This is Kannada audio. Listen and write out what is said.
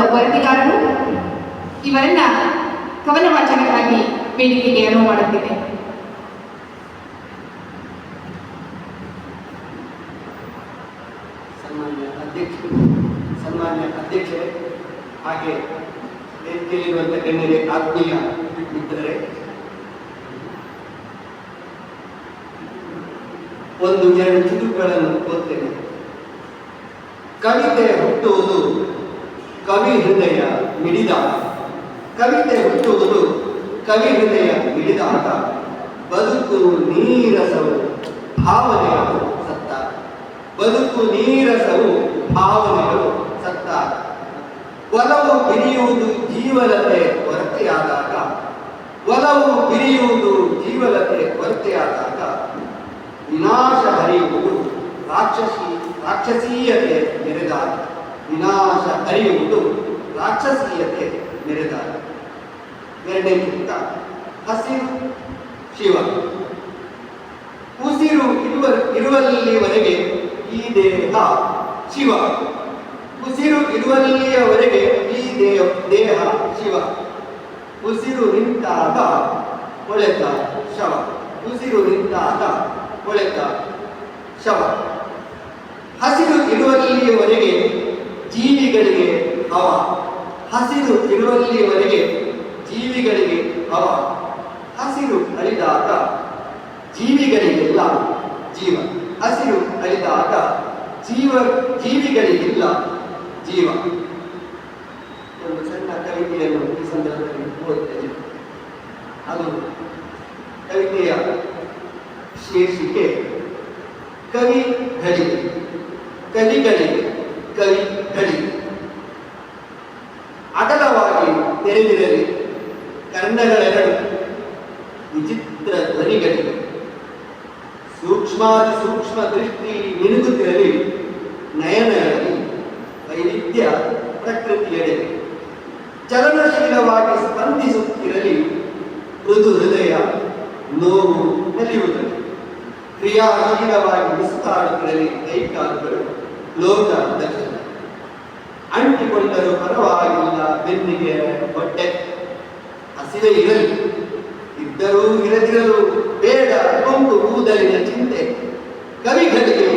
ವರದಿಗಾರರು ಇವರನ್ನ ಕವನ ವಾಚನಕ್ಕಾಗಿ ವೇದಿಕೆಗೆ ಅನುವು ಮಾಡುತ್ತೇನೆ. ಸನ್ಮಾನ್ಯ ಅಧ್ಯಕ್ಷರೇ, ಹಾಗೆ ವೇದಿಕೆಯಲ್ಲಿರುವಂಥ ಗಣ್ಯರೇ, ಆತ್ಮೀಯ ಮಿತ್ರರೇ, ಒಂದು ಎರಡು ಚುಟುಕುಗಳನ್ನು ಓದ್ತೇನೆ. ಕವಿತೆ ಹುಟ್ಟುವುದು ಕವಿ ಹೃದಯ ಮಿಡಿದಾಗ. ಕವಿತೆ ಹುಟ್ಟುವುದು ಕವಿ ಹೃದಯ ಮಿಡಿದಾಗ. ಬದುಕು ನೀರಸವು ಭಾವನೆಗಳು ಸತ್ತಾಗ. ಬದುಕು ನೀರಸವು ಭಾವನೆಗಳು ಸತ್ತಾಗ. ಒಲವು ಬಿರಿಯುವುದು ಜೀವಲತೆ ಕೊರತೆಯಾದಾಗ. ಒಲವು ಬಿರಿಯುವುದು ಜೀವಲತೆ ಕೊರತೆಯಾದಾಗ. ವಿನಾಶ ಹರಿಯುವುದು ರಾಕ್ಷಸೀಯತೆ ಮೆರೆದಾಗ. ವಿನಾಶ ಹರಿಯುವುದು ರಾಕ್ಷಸೀಯತೆ ಮೆರೆದಾಗ. ಎರಡನೇ ಚಿತ್ರ, ಹಸಿರು ಶಿವ. ಉಸಿರು ಇರುವಲ್ಲಿವರೆಗೆ ಈ ದೇಹ ಶಿವ. ಉಸಿರು ಇರುವಲ್ಲಿಯವರೆಗೆ ಈ ದೇಹ ಶಿವ. ಉಸಿರು ನಿಂತಾಗ ಹೊಳೆತ ಶವ. ಉಸಿರು ನಿಂತಾಗ ಹೊಳೆತ ಶವ. ಹಸಿರು ಇರುವಲ್ಲಿಯವರೆಗೆ ಜೀವಿಗಳಿಗೆ ಹವ. ಹಸಿರು ಇರುವಲ್ಲಿಯವರೆಗೆ ಜೀವಿಗಳಿಗೆ ಹವ. ಹಸಿರು ಅಳಿದಾಗ ಜೀವಿಗಳಿಗೆಲ್ಲ ಜೀವ. ಹಸಿರು ಅಳಿದಾಗ ಜೀವಿಗಳಿಗೆಲ್ಲ ಜೀವ. ಒಂದು ಸಣ್ಣ ಕವಿತೆಯನ್ನು ಈ ಸಂದರ್ಭದಲ್ಲಿ ಓದ್ತೇನೆ. ಅದು ಕವಿತೆಯ ಶೀರ್ಷಿಕೆ ಕವಿ ಘಳಿಗೆ. ಕವಿಗಳಿಗೆ ಕವಿ ಘಳಿಗೆ. ಅಗಲವಾಗಿ ತೆರೆದಿರಲಿ ಕರ್ಣಗಳೆರಡು ವಿಚಿತ್ರ ಧ್ವನಿಗಳಿಗೆ. ಸೂಕ್ಷ್ಮಾತಿ ಸೂಕ್ಷ್ಮ ದೃಷ್ಟಿ ಮಿನುಗುತ್ತಿರಲಿ ನಯನಗಳಲ್ಲಿ ವೈವಿಧ್ಯ ಪ್ರಕೃತಿಯೆಡೆಗೆ. ಚಲನಶೀಲವಾಗಿ ಸ್ಪಂದಿಸುತ್ತಿರಲಿ ಮೃದು ಹೃದಯ ನೋವು ನಲಿಯುವುದರಲ್ಲಿ. ಕ್ರಿಯಾಶೀಲವಾಗಿ ವಿಸ್ತಾಡುತ್ತಿರಲಿ ಕೈಕಾಲುಗಳು ಲೋಕ ದರ್ಶನ. ಅಂಟಿಕೊಂಡರೂ ಪರವಾಗಿಲ್ಲ ಬೆನ್ನಿಗೆ ಹೊಟ್ಟೆ. ಹಸಿವೆ ಇರಲಿ ಇದ್ದರೂ ಇರದಿರಲು ಬೇಡ ಕೊಂಬು ಕೂದಲಿನ ಚಿಂತೆ. ಕವಿಗಳಿಗೆ